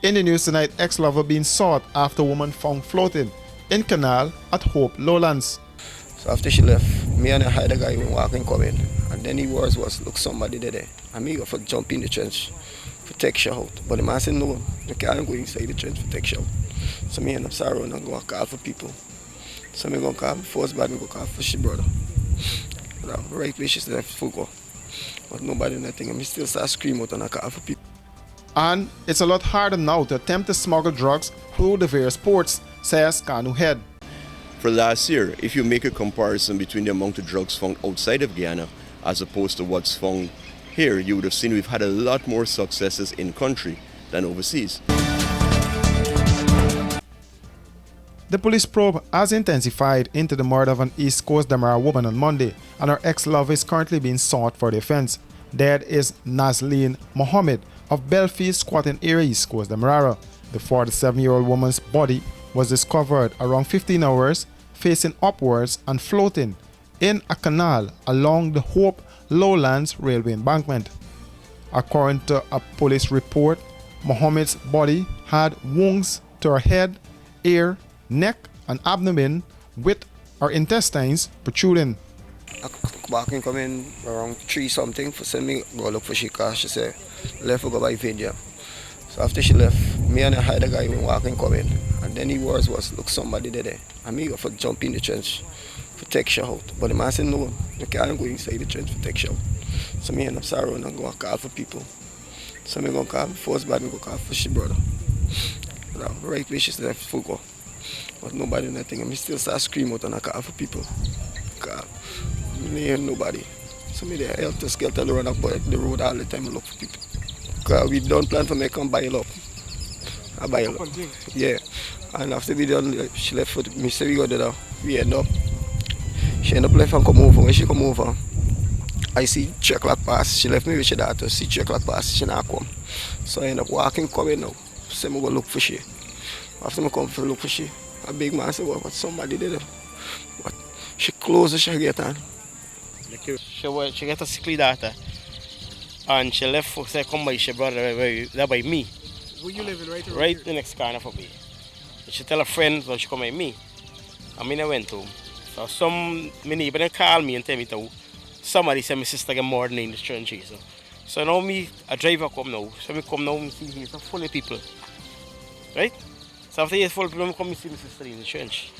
In the news tonight, ex-lover being sought after woman found floating in canal at Hope Lowlands. So after she left, me and I had a guy went walking coming, and then he was look, somebody there. And me go for jump in the trench for take she out. But the man said no, you can't go inside the trench for take she out. So me end up sorrow and go call for people. So me go call first bad me go call for she brother. Right place she left full go. But nobody nothing, and me still start scream out and I call for people. And it's a lot harder now to attempt to smuggle drugs through the various ports, says Kanu Head. For last year, if you make a comparison between the amount of drugs found outside of Guyana as opposed to what's found here, you would have seen we've had a lot more successes in country than overseas. The police probe has intensified into the murder of an East Coast Damara woman on Monday, and her ex-lover is currently being sought for the offense. Dead is Nazleen Mohammed of Belfield squatting area East Coast Demerara. The 47-year-old woman's body was discovered around 15 hours facing upwards and floating in a canal along the Hope Lowlands railway embankment. According to a police report, Mohammed's body had wounds to her head, ear, neck and abdomen with her intestines protruding. I back in coming around 3 something for send me go look for she car. She said left for go by Vidya. So after she left, me and I had a guy went walking coming, and then he was look somebody there. And me go for jump in the trench for take she out. But the man said no, you can't go inside the trench for take she out. So me end up sorrow and go call for people. So me go call first bad me go call for she brother. Right place she left full go. But nobody nothing, and me still start scream out and I call for people. Call. Me hear nobody. So me there help to skelter run up the road all the time and look for people. Cause we don't plan for me come bail up. I bail up. Yeah. And after we done, she left for me say we go there. We end up. She end up left and come over. When she come over, I see 3 o'clock pass. She left me with her daughter. See 3 o'clock pass. She not come. So I end up walking coming now. Say me go look for she. After me come for look for she, a big man say, well, what somebody did it. But she closed she get on. She get a sickly daughter, and she left for say come by she brother there by me. Where you living right around Right here? the next corner for me. She tell a friend when she come by me. I mean I went home. So some my neighbor call me and tell me to somebody said my sister get more than in the trench. So now me a driver come now. So me come now and see here so full of people. Right? So after years full of people I come and see my sister in the trench.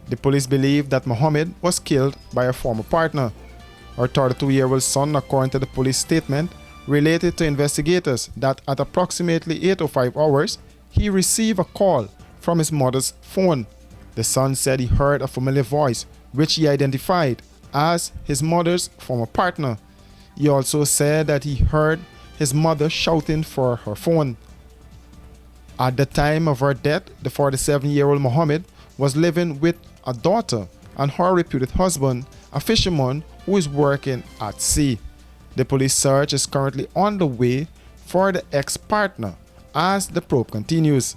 The police believe that Mohammed was killed by a former partner. Her 32-year-old son, according to the police statement, related to investigators that at approximately 8:05 hours, he received a call from his mother's phone. The son said he heard a familiar voice, which he identified as his mother's former partner. He also said that he heard his mother shouting for her phone. At the time of her death, the 47-year-old Mohammed was living with a daughter and her reputed husband, a fisherman who is working at sea. The police search is currently on the way for the ex-partner as the probe continues.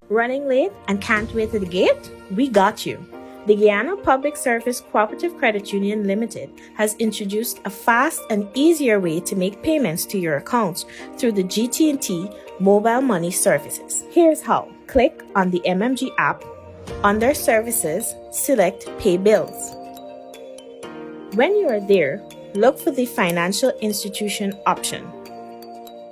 Running late and can't wait to the gate? We got you. The Guyana Public Service Cooperative Credit Union Limited has introduced a fast and easier way to make payments to your accounts through the GT&T mobile money services. Here's how. Click on the MMG app. Under Services, select Pay Bills. When you are there, look for the Financial Institution option.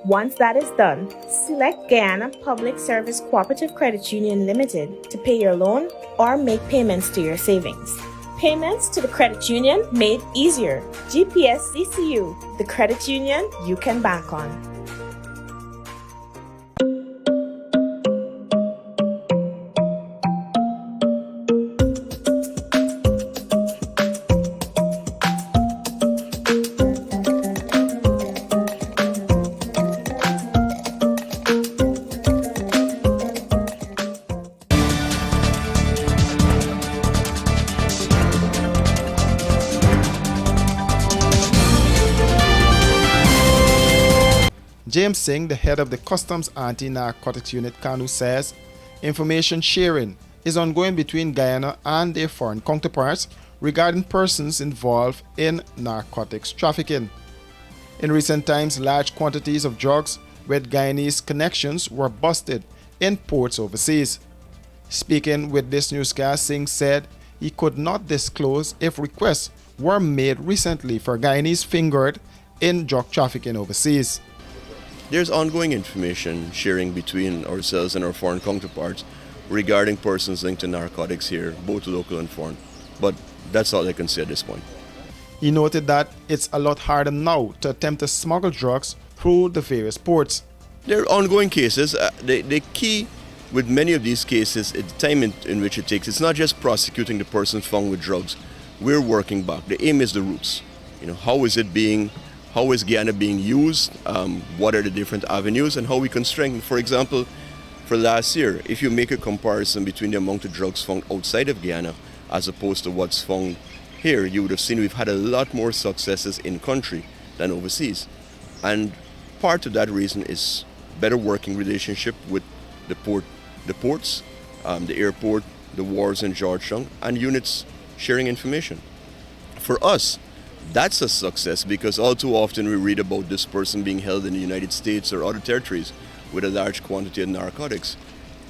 Once that is done, select Guyana Public Service Cooperative Credit Union Limited to pay your loan or make payments to your savings. Payments to the credit union made easier. GPSCCU, the credit union you can bank on. Singh, the head of the Customs Anti-Narcotics Unit, Kanu, says information sharing is ongoing between Guyana and their foreign counterparts regarding persons involved in narcotics trafficking. In recent times, large quantities of drugs with Guyanese connections were busted in ports overseas. Speaking with this newscast, Singh said he could not disclose if requests were made recently for Guyanese fingered in drug trafficking overseas. There's ongoing information sharing between ourselves and our foreign counterparts regarding persons linked to narcotics here, both local and foreign. But that's all I can say at this point. He noted that it's a lot harder now to attempt to smuggle drugs through the various ports. There are ongoing cases. The key with many of these cases is the time in which it takes. It's not just prosecuting the person found with drugs. We're working back. The aim is the roots. How is Guyana being used? What are the different avenues and how we can strengthen? For example, for last year, if you make a comparison between the amount of drugs found outside of Guyana as opposed to what's found here, you would have seen we've had a lot more successes in country than overseas. And part of that reason is better working relationship with the ports, the airport, the wharves in Georgetown, and units sharing information. For us, that's a success because all too often we read about this person being held in the United States or other territories with a large quantity of narcotics.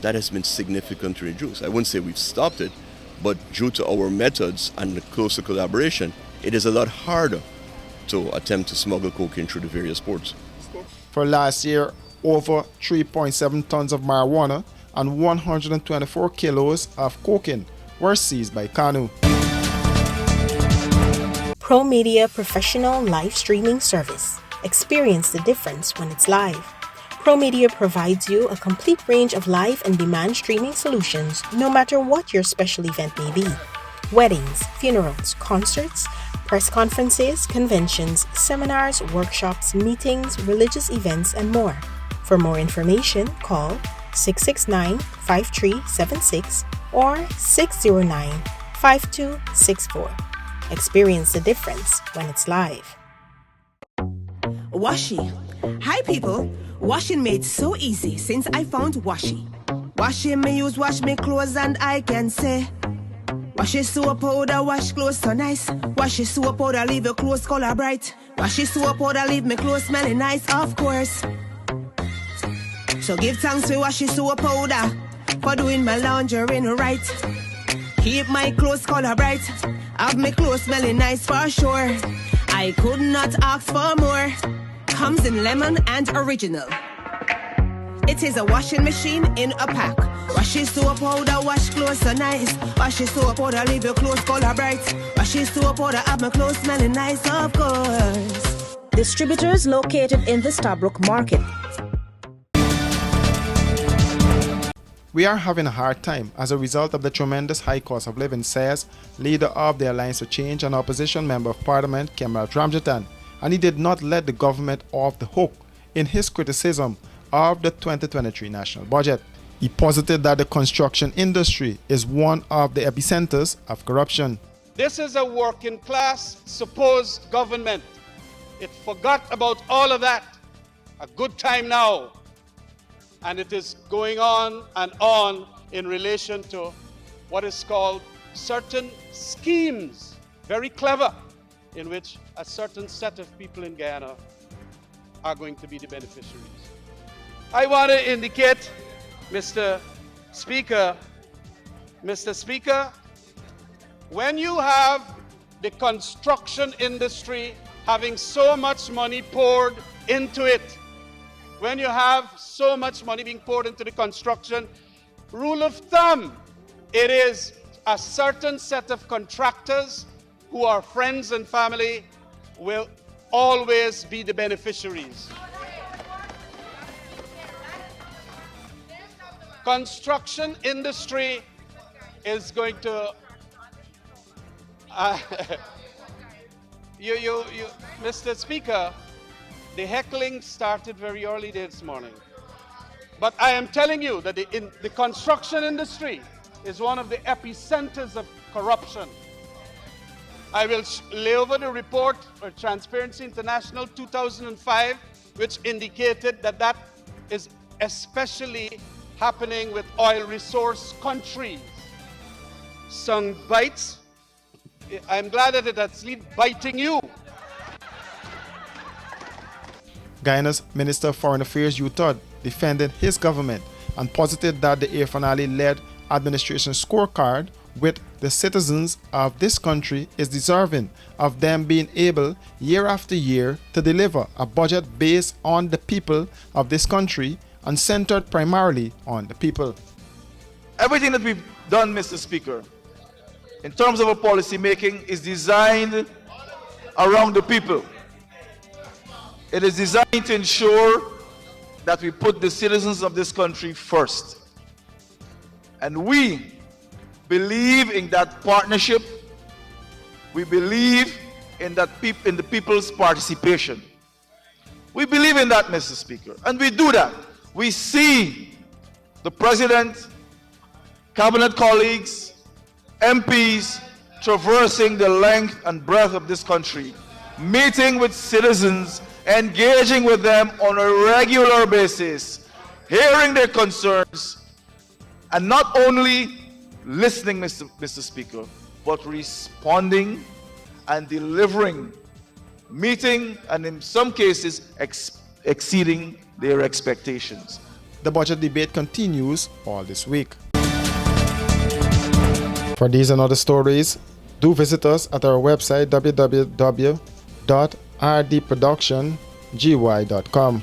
That has been significantly reduced. I wouldn't say we've stopped it, but due to our methods and the closer collaboration, it is a lot harder to attempt to smuggle cocaine through the various ports. For last year, over 3.7 tons of marijuana and 124 kilos of cocaine were seized by Kanu. Pro Media Professional Live Streaming Service. Experience the difference when it's live. Pro Media provides you a complete range of live and demand streaming solutions no matter what your special event may be. Weddings, funerals, concerts, press conferences, conventions, seminars, workshops, meetings, religious events, and more. For more information, call 669-5376 or 609-5264. Experience the difference when it's live. Washi. Hi people. Washing made so easy since I found Washi. Washing me use wash me clothes and I can say Washi soap powder wash clothes so nice. Washi soap powder leave your clothes color bright. Washi soap powder leave me clothes smelling nice, of course. So give thanks to Washi soap powder for doing my laundry right. Keep my clothes color bright. Have my clothes smelling nice for sure. I could not ask for more. Comes in lemon and original. It is a washing machine in a pack. Washi soap powder wash clothes so nice. Washi soap powder leave your clothes color bright. Washi soap powder have my clothes smelling nice, of course. Distributors located in the Stabrook Market. We are having a hard time as a result of the tremendous high cost of living, says leader of the Alliance for Change and opposition member of Parliament, Kemal Ramjatan, and he did not let the government off the hook in his criticism of the 2023 national budget. He posited that the construction industry is one of the epicenters of corruption. This is a working class supposed government. It forgot about all of that. A good time now. And it is going on and on in relation to what is called certain schemes, very clever, in which a certain set of people in Guyana are going to be the beneficiaries. I want to indicate, Mr. Speaker, when you have the construction industry having so much money poured into it, when you have so much money being poured into the construction, rule of thumb, it is a certain set of contractors who are friends and family will always be the beneficiaries. Construction industry is going to Mr. Speaker, the heckling started very early this morning. But I am telling you that the construction industry is one of the epicenters of corruption. I will lay over the report for Transparency International 2005 which indicated that that is especially happening with oil resource countries. Some bites. I'm glad that it has been biting you. Guyana's Minister of Foreign Affairs, Hugh Todd, defended his government and posited that the Afanali-led administration scorecard with the citizens of this country is deserving of them being able, year after year, to deliver a budget based on the people of this country and centered primarily on the people. Everything that we've done, Mr. Speaker, in terms of our policy making is designed around the people. It is designed to ensure that we put the citizens of this country first. And we believe in that partnership. We believe in that in the people's participation. We believe in that, Mr. Speaker, and we do that. We see the President, Cabinet colleagues, MPs traversing the length and breadth of this country, meeting with citizens, engaging with them on a regular basis, hearing their concerns, and not only listening, Mr. Speaker, but responding and delivering, meeting and in some cases exceeding their expectations. The budget debate continues all this week. For these and other stories, do visit us at our website www.rdproductiongy.com.